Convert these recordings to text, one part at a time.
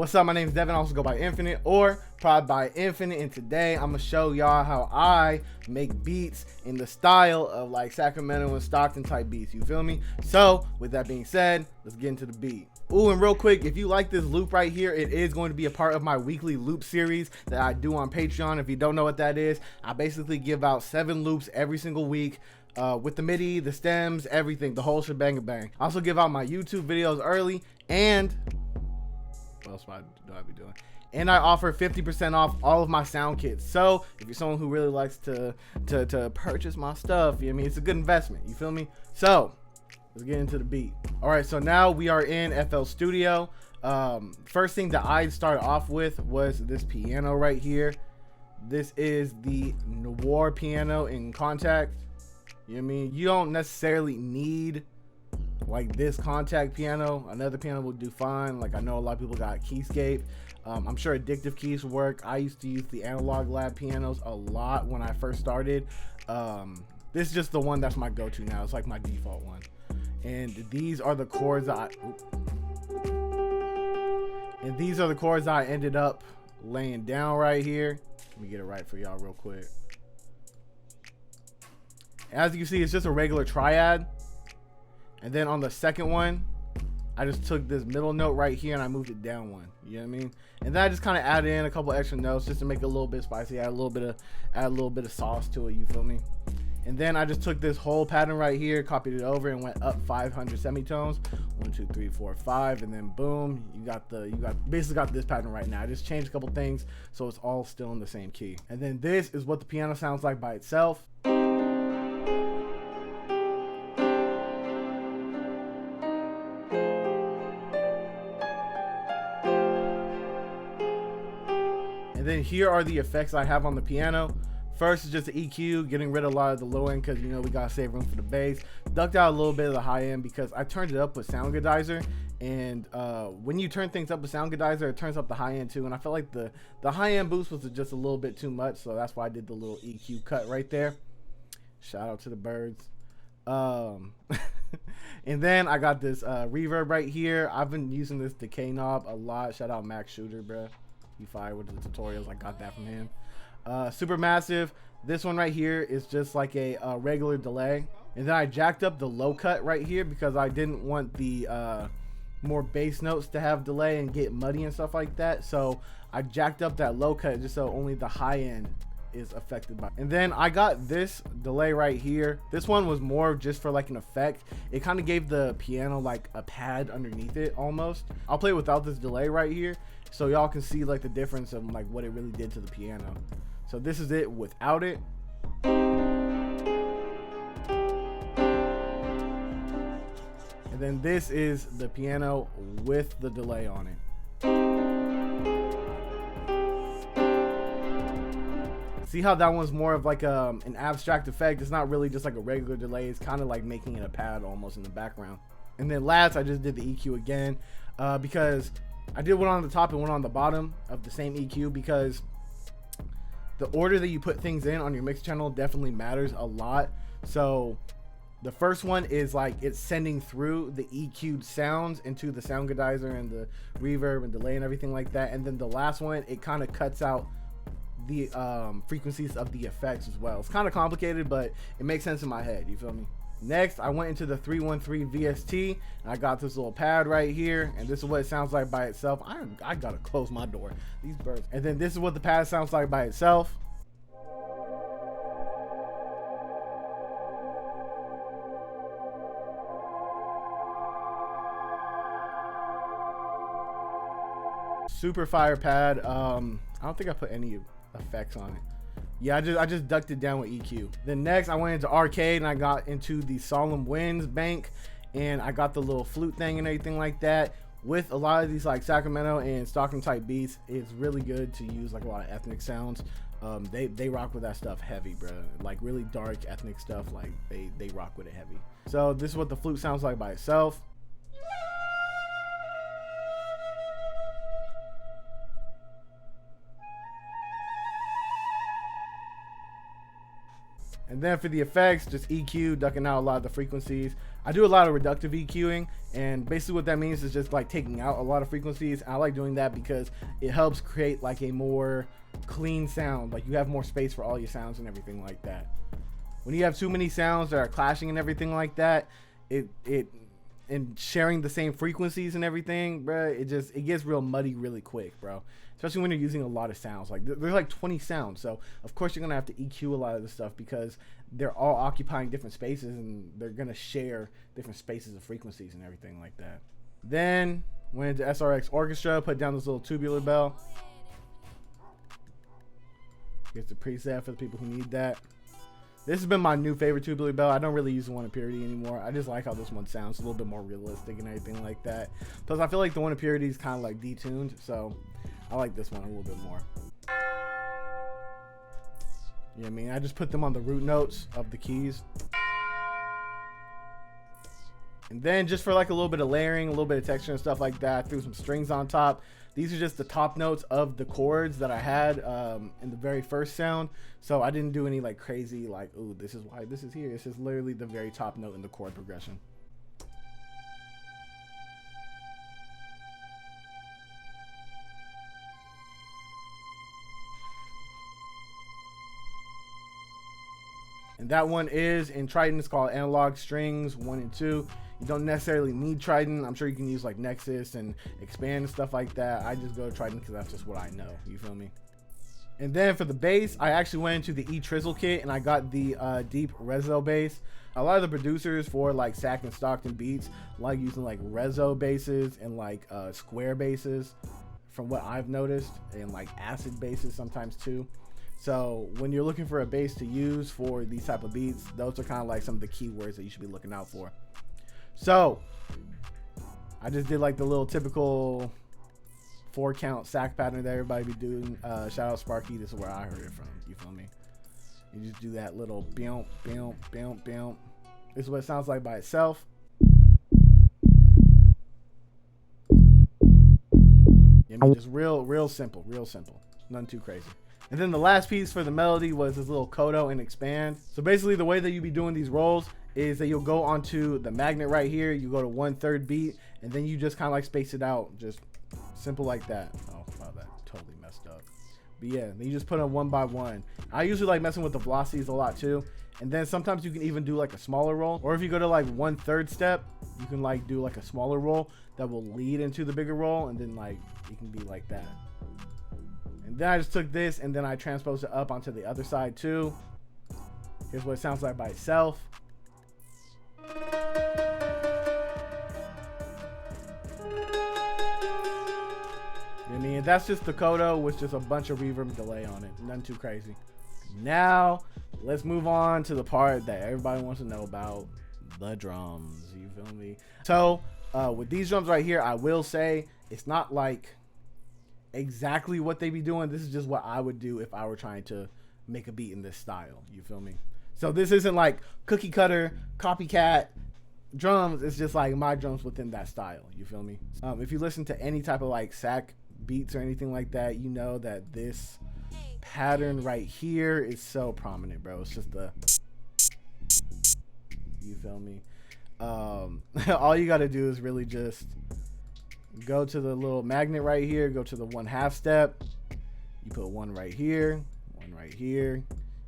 What's up? My name is Devin. I also go by Infinite or Prod by Infinite, and today I'm gonna show y'all how I make beats in the style of like Sacramento and Stockton type beats. You feel me? So with that being said, let's get into the beat. Ooh, and real quick, if you like this loop right here, it is going to be a part of my weekly loop series that I do on Patreon. If you don't know what that is, I basically give out 7 loops every single week. With the MIDI, the stems, everything, the whole shebang bang. I also give out my YouTube videos early, and what else do I be doing? And I offer 50% off all of my sound kits. So if you're someone who really likes to purchase my stuff, you know what I mean, it's a good investment. You feel me? So let's get into the beat. All right, so now we are in FL Studio. First thing that I started off with was this piano right here. This is the Noir piano in Contact. You know what I mean? You don't necessarily need like this Contact piano. Another piano will do fine. Like I know a lot of people got Keyscape. I'm sure Addictive Keys work. I used to use the Analog Lab pianos a lot when I first started. This is just the one that's my go-to now. It's like my default one. And these are the chords I ended up laying down right here. Let me get it right for y'all real quick. As you can see, it's just a regular triad. And then on the second one, I just took this middle note right here and I moved it down one. You know what I mean? And then I just kind of added in a couple extra notes just to make it a little bit spicy, add a little bit of sauce to it. You feel me? And then I just took this whole pattern right here, copied it over, and went up 500 semitones. 1, 2, 3, 4, 5, and then boom, you basically got this pattern right now. I just changed a couple things so it's all still in the same key. And then this is what the piano sounds like by itself. And then here are the effects I have on the piano. First is just the EQ, getting rid of a lot of the low end because you know we gotta save room for the bass. Ducked out a little bit of the high end because I turned it up with Sound Godizer, and when you turn things up with Sound Godizer, it turns up the high end too. And I felt like the high end boost was just a little bit too much, so that's why I did the little EQ cut right there. Shout out to the birds. And then I got this reverb right here. I've been using this decay knob a lot. Shout out Max Shooter, bruh. He fired with the tutorials. I got that from him. Super massive. This one right here is just like a regular delay. And then I jacked up the low cut right here because I didn't want the more bass notes to have delay and get muddy and stuff like that. So I jacked up that low cut just so only the high end is affected by. And then I got this delay right here. This one was more just for like an effect. It kind of gave the piano like a pad underneath it almost. I'll play without this delay right here so y'all can see like the difference of like what it really did to the piano. So this is it without it. And then this is the piano with the delay on it. See how that one's more of like an abstract effect? It's not really just like a regular delay. It's kind of like making it a pad almost in the background. And then last, I just did the EQ again because I did one on the top and one on the bottom of the same EQ because the order that you put things in on your mix channel definitely matters a lot. So the first one is like it's sending through the EQ'd sounds into the Sound Godizer and the reverb and delay and everything like that. And then the last one, it kind of cuts out the frequencies of the effects as well. It's kind of complicated, but it makes sense in my head. You feel me? Next, I went into the 313 VST and I got this little pad right here, and this is what it sounds like by itself. I gotta close my door, these birds. And then this is what the pad sounds like by itself. Super fire pad. I don't think I put any effects on it. Yeah, I just ducked it down with EQ. Then next I went into arcade and I got into the Solemn Winds bank, and I got the little flute thing and everything like that. With a lot of these like Sacramento and Stockton type beats, it's really good to use like a lot of ethnic sounds. They rock with that stuff heavy, bro. Like really dark ethnic stuff, like they rock with it heavy. So this is what the flute sounds like by itself. And then for the effects, just EQ, ducking out a lot of the frequencies. I do a lot of reductive EQing, and basically what that means is just like taking out a lot of frequencies. I like doing that because it helps create like a more clean sound. Like you have more space for all your sounds and everything like that. When you have too many sounds that are clashing and everything like that, and sharing the same frequencies and everything, bro, it gets real muddy really quick, bro. Especially when you're using a lot of sounds. Like there's like 20 sounds, so of course you're gonna have to EQ a lot of the stuff because they're all occupying different spaces and they're gonna share different spaces of frequencies and everything like that. Then went into SRX Orchestra, put down this little tubular bell. Here's the preset for the people who need that. This has been my new favorite tubular bell. I don't really use the one in Purity anymore. I just like how this one sounds a little bit more realistic and everything like that. Plus, I feel like the one in Purity is kind of like detuned, so I like this one a little bit more. You know what I mean? I just put them on the root notes of the keys. And then just for like a little bit of layering, a little bit of texture and stuff like that, I threw some strings on top. These are just the top notes of the chords that I had in the very first sound. So I didn't do any like crazy like, ooh, this is why this is here. It's just literally the very top note in the chord progression. And that one is in Triton. It's called Analog Strings 1 and 2. You don't necessarily need Triton. I'm sure you can use like Nexus and Expand and stuff like that. I just go to Triton because that's just what I know. You feel me? And then for the bass, I actually went into the E-Trizzle kit and I got the deep Rezo bass. A lot of the producers for like Sac and Stockton beats like using like Rezo basses and like square basses from what I've noticed, and like acid basses sometimes too. So when you're looking for a bass to use for these type of beats, those are kind of like some of the keywords that you should be looking out for. So I just did like the little typical 4-count sack pattern that everybody be doing. Shout out Sparky, this is where I heard it from. You feel me? You just do that little boom, boom, boom, boom. This is what it sounds like by itself. I mean, just real simple, nothing too crazy. And then the last piece for the melody was this little coda and expand. So basically the way that you be doing these rolls is that you'll go onto the magnet right here, you go to 1/3 beat, and then you just kind of like space it out, just simple like that. Oh wow, that totally messed up. But yeah, then you just put them one by one. I usually like messing with the velocities a lot too. And then sometimes you can even do like a smaller roll, or if you go to like 1/3 step, you can like do like a smaller roll that will lead into the bigger roll, and then like it can be like that. And then I just took this and then I transposed it up onto the other side too. Here's what it sounds like by itself. I mean, that's just the coda with just a bunch of reverb and delay on it. Nothing too crazy. Now, let's move on to the part that everybody wants to know about, the drums. You feel me? So, with these drums right here, I will say it's not like exactly what they be doing. This is just what I would do if I were trying to make a beat in this style. You feel me? So this isn't like cookie cutter, copycat drums. It's just like my drums within that style. You feel me? If you listen to any type of like sack beats or anything like that, you know that this pattern right here is so prominent, bro. It's just the, you feel me? All you got to do is really just go to the little magnet right here, go to the 1/2 step, you put one right here, one right here,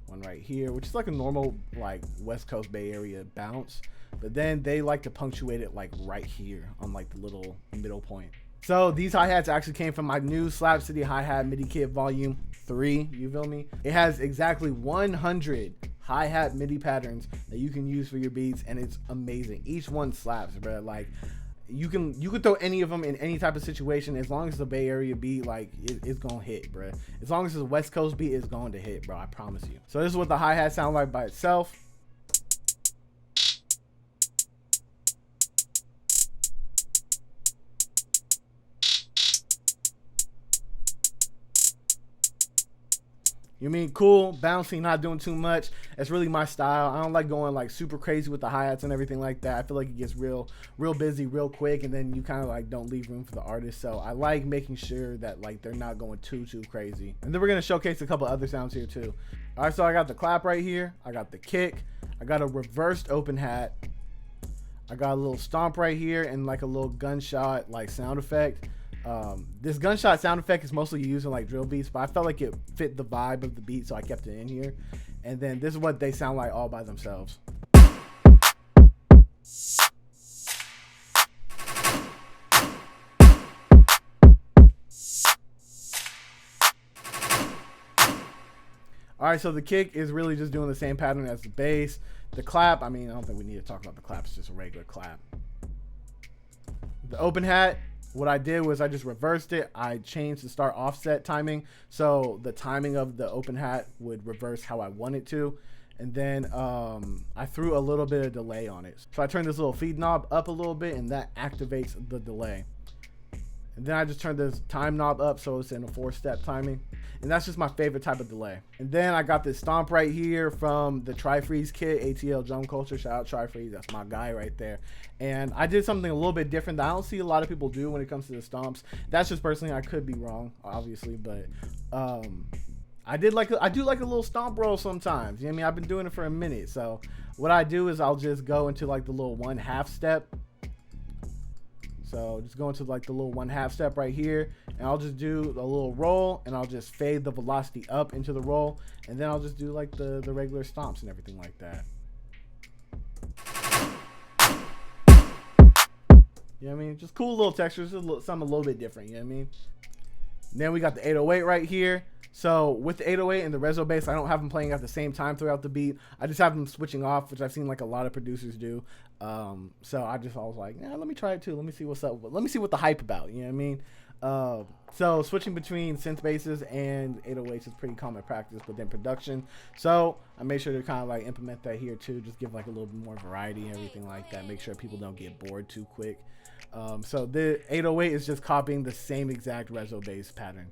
one right here, which is like a normal like West Coast Bay Area bounce, but then they like to punctuate it like right here on like the little middle point. So these hi-hats actually came from my new Slap City Hi-Hat MIDI Kit Volume 3, you feel me? It has exactly 100 hi-hat MIDI patterns that you can use for your beats, and it's amazing. Each one slaps, bro. Like you can throw any of them in any type of situation, as long as the Bay Area beat, like it's gonna hit, bro. As long as it's a West Coast beat, it's going to hit, bro. I promise you. So this is what the hi-hat sound like by itself. You mean cool, bouncy, not doing too much. That's really my style. I don't like going like super crazy with the hi-hats and everything like that. I feel like it gets real busy real quick, and then you kind of like don't leave room for the artist. So I like making sure that like they're not going too crazy. And then we're gonna showcase a couple other sounds here too. All right, so I got the clap right here. I got the kick. I got a reversed open hat. I got a little stomp right here and like a little gunshot like sound effect. This gunshot sound effect is mostly used in like drill beats, but I felt like it fit the vibe of the beat, so I kept it in here. And then this is what they sound like all by themselves. All right, so the kick is really just doing the same pattern as the bass. The clap, I mean, I don't think we need to talk about the clap. It's just a regular clap. The open hat, what I did was I just reversed it. I changed the start offset timing, so the timing of the open hat would reverse how I want it to. And then I threw a little bit of delay on it. So I turned this little feed knob up a little bit, and that activates the delay. And then I just turned this time knob up so it's in a 4-step timing. And that's just my favorite type of delay. And then I got this stomp right here from the Tri-Freeze kit, ATL Drum Culture. Shout out Tri-Freeze, that's my guy right there. And I did something a little bit different that I don't see a lot of people do when it comes to the stomps. That's just personally, I could be wrong, obviously, but I do like a little stomp roll sometimes. You know what I mean? I've been doing it for a minute. So what I do is I'll just go into like the little 1/2 step. So just go into like the little 1/2 step right here, and I'll just do a little roll, and I'll just fade the velocity up into the roll, and then I'll just do like the regular stomps and everything like that. You know what I mean? Just cool little textures, something a little bit different, you know what I mean? Then we got the 808 right here. So with the 808 and the reso bass, I don't have them playing at the same time throughout the beat. I just have them switching off, which I've seen like a lot of producers do. So I was like, yeah, let me try it too. Let me see what's up. Let me see what the hype about. You know what I mean? So switching between synth basses and 808s is pretty common practice within production. So I made sure to kind of like implement that here too. Just give like a little bit more variety and everything like that. Make sure people don't get bored too quick. So the 808 is just copying the same exact reso bass pattern.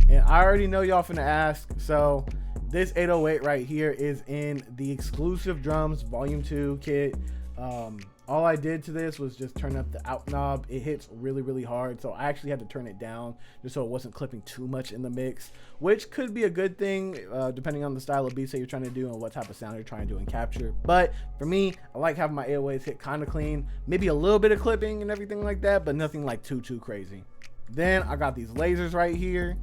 And I already know y'all finna ask, so this 808 right here is in the Exclusive Drums Volume 2 kit. All I did to this was just turn up the out knob. It hits really, really hard, so I actually had to turn it down just so it wasn't clipping too much in the mix, which could be a good thing depending on the style of beats that you're trying to do and what type of sound you're trying to do and capture. But for me, I like having my 808s hit kind of clean, maybe a little bit of clipping and everything like that, but nothing like too crazy. Then I got these lasers right here.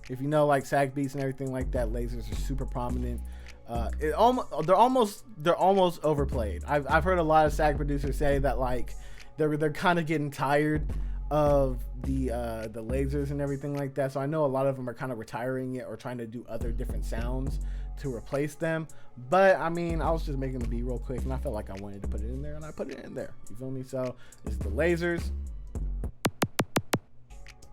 If you know like sag beats and everything like that, lasers are super prominent. They're almost overplayed. I've heard a lot of sag producers say that like they're kind of getting tired of the lasers and everything like that. So I know a lot of them are kind of retiring it or trying to do other different sounds to replace them. But I mean, I was just making the beat real quick, and I felt like I wanted to put it in there, and I put it in there. You feel me? So it's the lasers.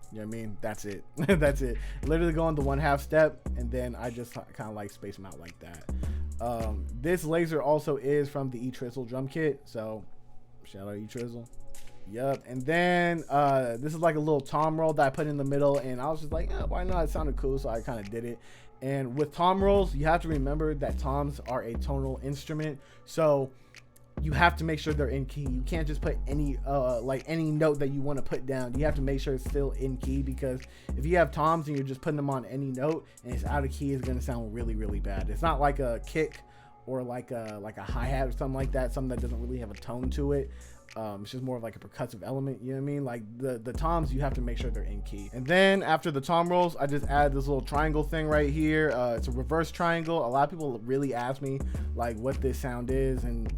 You know what I mean? That's it. That's it. Literally go on the 1/2 step, and then I just kind of like space them out like that. This laser also is from the E-Trizzle drum kit, so shout out E-Trizzle. Yep. And then this is like a little tom roll that I put in the middle, and I was just like, yeah, why not? It sounded cool, so I kind of did it. And with tom rolls, you have to remember that toms are a tonal instrument, so you have to make sure they're in key. You can't just put any note that you want to put down. You have to make sure it's still in key, because if you have toms and you're just putting them on any note and it's out of key, it's going to sound really, really bad. It's not like a kick or like a hi-hat or something like that, something that doesn't really have a tone to it. It's just more of like a percussive element, you know what I mean? Like the toms, you have to make sure they're in key. And then after the tom rolls, I just add this little triangle thing right here. It's a reverse triangle. A lot of people really ask me like what this sound is, and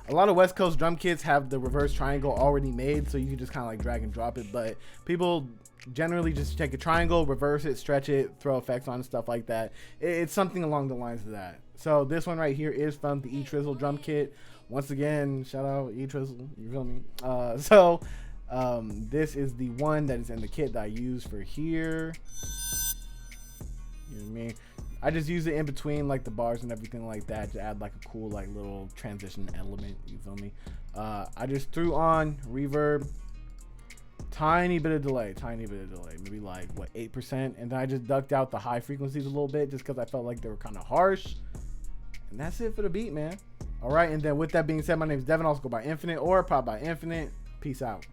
a lot of West Coast drum kits have the reverse triangle already made, so you can just kind of like drag and drop it. But people generally just take a triangle, reverse it, stretch it, throw effects on it, stuff like that. It's something along the lines of that. So this one right here is from the E-Trizzle drum kit. Once again, shout out E-Trizzle, you feel me? This is the one that is in the kit that I use for here. You know what I mean? I just use it in between like the bars and everything like that to add like a cool like little transition element, you feel me? I just threw on reverb, tiny bit of delay, maybe like what, 8%, and then I just ducked out the high frequencies a little bit just because I felt like they were kind of harsh. And that's it for the beat, man. All right, and then with that being said, my name is Devin. Also go by Infinite or Pop by Infinite. Peace out.